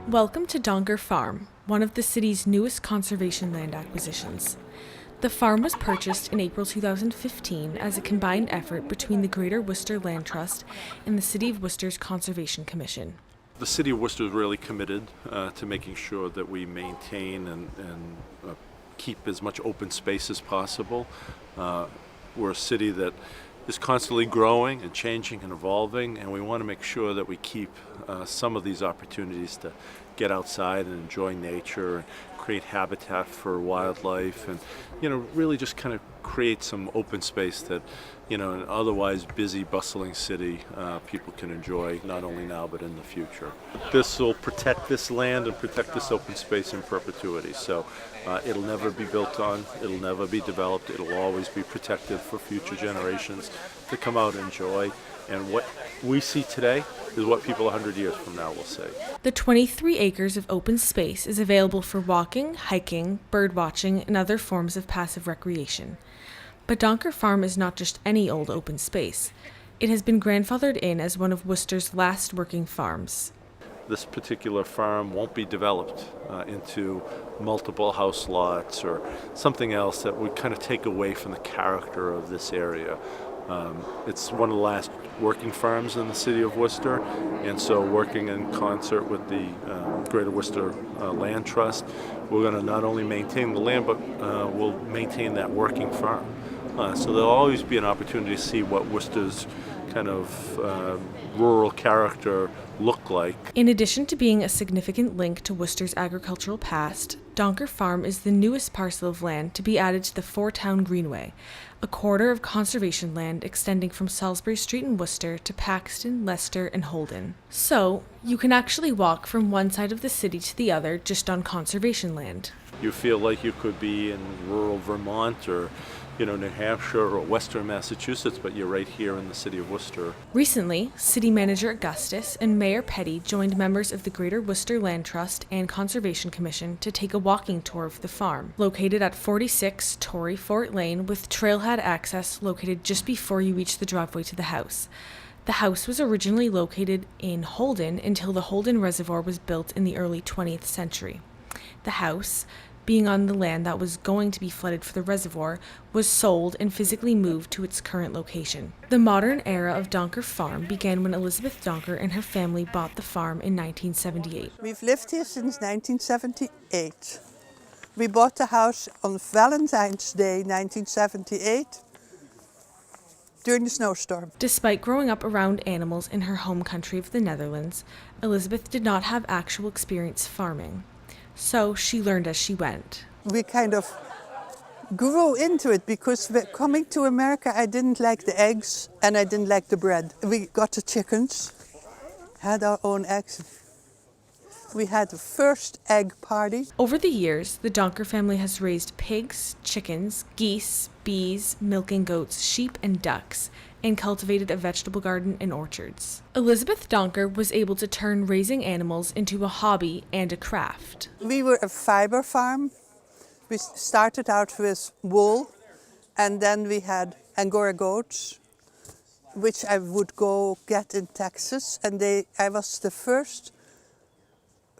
Welcome to Donker Farm, one of the city's newest conservation land acquisitions. The farm was purchased in April 2015 as a combined effort between the Greater Worcester Land Trust and the City of Worcester's Conservation Commission. The City of Worcester is really committed to making sure that we maintain and keep as much open space as possible. We're a city that is constantly growing and changing and evolving, and we want to make sure that we keep some of these opportunities to get outside and enjoy nature and create habitat for wildlife and, really just kind of create some open space that, in an otherwise busy, bustling city, people can enjoy not only now but in the future. This will protect this land and protect this open space in perpetuity. So it'll never be built on, it'll never be developed, it'll always be protected for future generations to come out and enjoy. And what we see today is what people 100 years from now will say. The 23 acres of open space is available for walking, hiking, bird watching, and other forms of passive recreation. But Donker Farm is not just any old open space. It has been grandfathered in as one of Worcester's last working farms. This particular farm won't be developed into multiple house lots or something else that would kind of take away from the character of this area. It's one of the last working farms in the City of Worcester, and so working in concert with the Greater Worcester Land Trust, we're going to not only maintain the land, but we'll maintain that working farm. So there'll always be an opportunity to see what Worcester's kind of rural character look like. In addition to being a significant link to Worcester's agricultural past, Donker Farm is the newest parcel of land to be added to the Four-Town Greenway, a corridor of conservation land extending from Salisbury Street in Worcester to Paxton, Leicester, and Holden. So, you can actually walk from one side of the city to the other just on conservation land. You feel like you could be in rural Vermont or New Hampshire or Western Massachusetts, but you're right here in the City of Worcester. Recently, City Manager Augustus and Mayor Petty joined members of the Greater Worcester Land Trust and Conservation Commission to take a walking tour of the farm, located at 46 Torrey Fort Lane, with trailhead access located just before you reach the driveway to the house. The house was originally located in Holden until the Holden Reservoir was built in the early 20th century. The house, being on the land that was going to be flooded for the reservoir, was sold and physically moved to its current location. The modern era of Donker Farm began when Elizabeth Donker and her family bought the farm in 1978. We've lived here since 1978. We bought the house on Valentine's Day 1978 during the snowstorm. Despite growing up around animals in her home country of the Netherlands, Elizabeth did not have actual experience farming. So she learned as she went. We kind of grew into it because coming to America, I didn't like the eggs and I didn't like the bread. We got the chickens, had our own eggs. We had the first egg party. Over the years, the Donker family has raised pigs, chickens, geese, bees, milking goats, sheep, and ducks, and cultivated a vegetable garden and orchards. Elizabeth Donker was able to turn raising animals into a hobby and a craft. We were a fiber farm. We started out with wool, and then we had Angora goats, which I would go get in Texas, and I was the first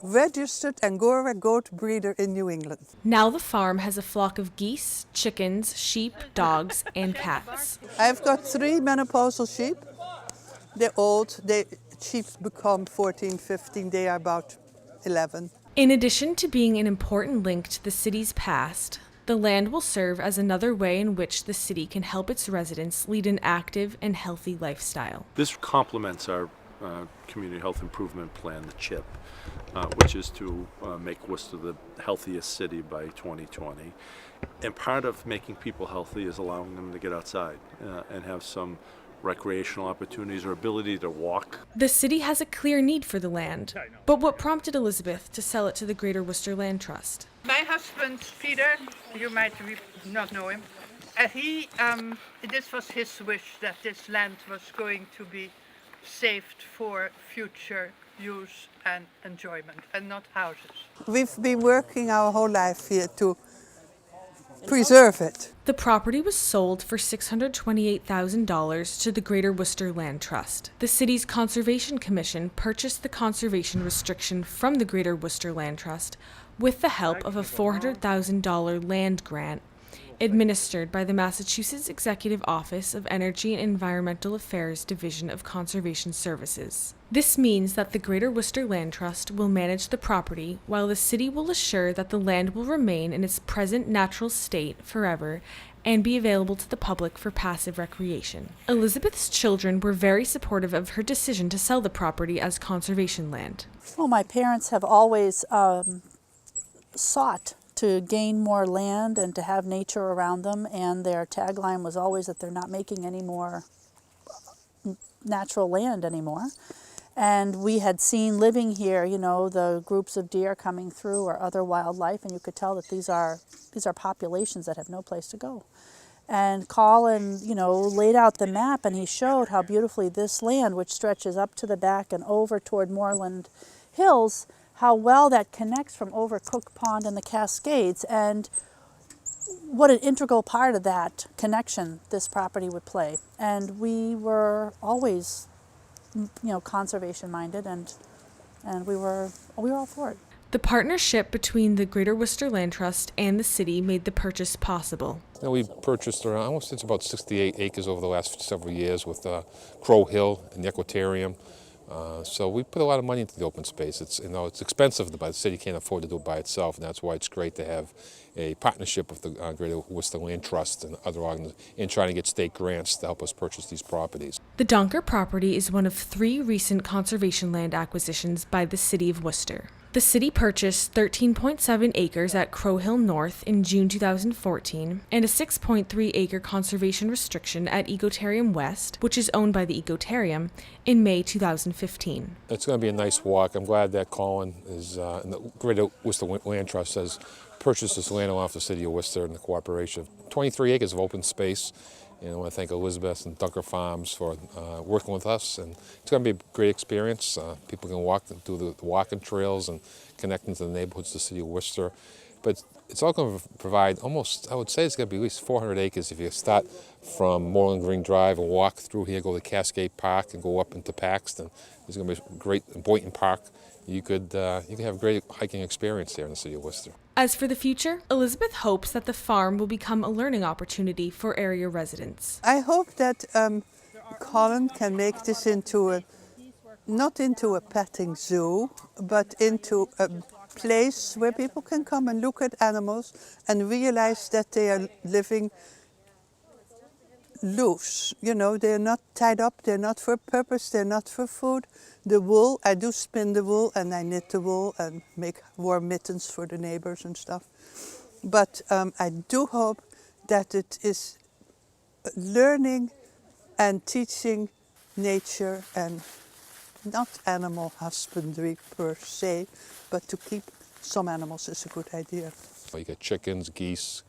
registered Angora goat breeder in New England. Now the farm has a flock of geese, chickens, sheep, dogs, and cats. I've got 3 menopausal sheep. They're old. Sheep become 14, 15. They are about 11. In addition to being an important link to the city's past, the land will serve as another way in which the city can help its residents lead an active and healthy lifestyle. This complements our Community Health Improvement Plan, the CHIP, which is to make Worcester the healthiest city by 2020. And part of making people healthy is allowing them to get outside and have some recreational opportunities or ability to walk. The city has a clear need for the land, but what prompted Elizabeth to sell it to the Greater Worcester Land Trust? My husband, Peter, you might not know him, this was his wish that this land was going to be saved for future use and enjoyment and not houses. We've been working our whole life here to preserve it. The property was sold for $628,000 to the Greater Worcester Land Trust. The city's Conservation Commission purchased the conservation restriction from the Greater Worcester Land Trust with the help of a $400,000 land grant administered by the Massachusetts Executive Office of Energy and Environmental Affairs Division of Conservation Services. This means that the Greater Worcester Land Trust will manage the property, while the city will assure that the land will remain in its present natural state forever and be available to the public for passive recreation. Elizabeth's children were very supportive of her decision to sell the property as conservation land. Well, my parents have always sought to gain more land and to have nature around them, and their tagline was always that they're not making any more natural land anymore. And we had seen living here, you know, the groups of deer coming through or other wildlife, and you could tell that these are populations that have no place to go. And Colin, you know, laid out the map, and he showed how beautifully this land, which stretches up to the back and over toward Moorland Hills, how well that connects from over Cook Pond and the Cascades, and what an integral part of that connection this property would play. And we were always, you know, conservation minded, and we were all for it. The partnership between the Greater Worcester Land Trust and the city made the purchase possible. You know, we purchased around, it's about 68 acres over the last several years with Crow Hill and the Equatorium. So we put a lot of money into the open space. It's, you know, it's expensive, but the city can't afford to do it by itself, and that's why it's great to have a partnership with the Greater Worcester Land Trust and other organizations in trying to get state grants to help us purchase these properties. The Donker property is one of 3 recent conservation land acquisitions by the City of Worcester. The city purchased 13.7 acres at Crow Hill North in June 2014 and a 6.3 acre conservation restriction at Ecotarium West, which is owned by the Ecotarium, in May 2015. It's going to be a nice walk. I'm glad that Colin is, and the Greater Worcester Land Trust has purchased this land off the City of Worcester in the cooperation of 23 acres of open space. And I want to thank Elizabeth and Donker Farms for working with us. And it's going to be a great experience. People can walk and do the walking trails and connect into the neighborhoods of the City of Worcester. But it's all going to provide almost, I would say it's going to be at least 400 acres if you start from Moreland Green Drive and walk through here, go to Cascade Park and go up into Paxton. There's going to be a great Boynton Park. You could have a great hiking experience there in the City of Worcester. As for the future, Elizabeth hopes that the farm will become a learning opportunity for area residents. I hope that Colin can make this into not into a petting zoo, but into a place where people can come and look at animals and realize that they are living loose. You know, they're not tied up, they're not for purpose, they're not for food. The wool, I do spin the wool and I knit the wool and make warm mittens for the neighbors and stuff. But I do hope that it is learning and teaching nature and not animal husbandry per se, but to keep some animals is a good idea. You got chickens, geese,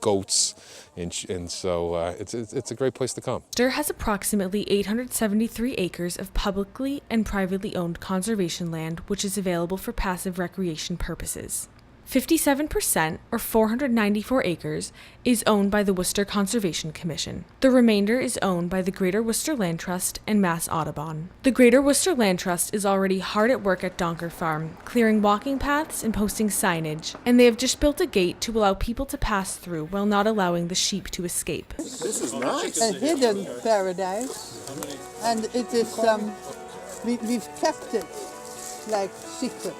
goats, and so it's a great place to come. Worcester has approximately 873 acres of publicly and privately owned conservation land, which is available for passive recreation purposes. 57%, or 494 acres, is owned by the Worcester Conservation Commission. The remainder is owned by the Greater Worcester Land Trust and Mass Audubon. The Greater Worcester Land Trust is already hard at work at Donker Farm, clearing walking paths and posting signage, and they have just built a gate to allow people to pass through while not allowing the sheep to escape. This is nice. A hidden paradise, and it is we've kept it like secret.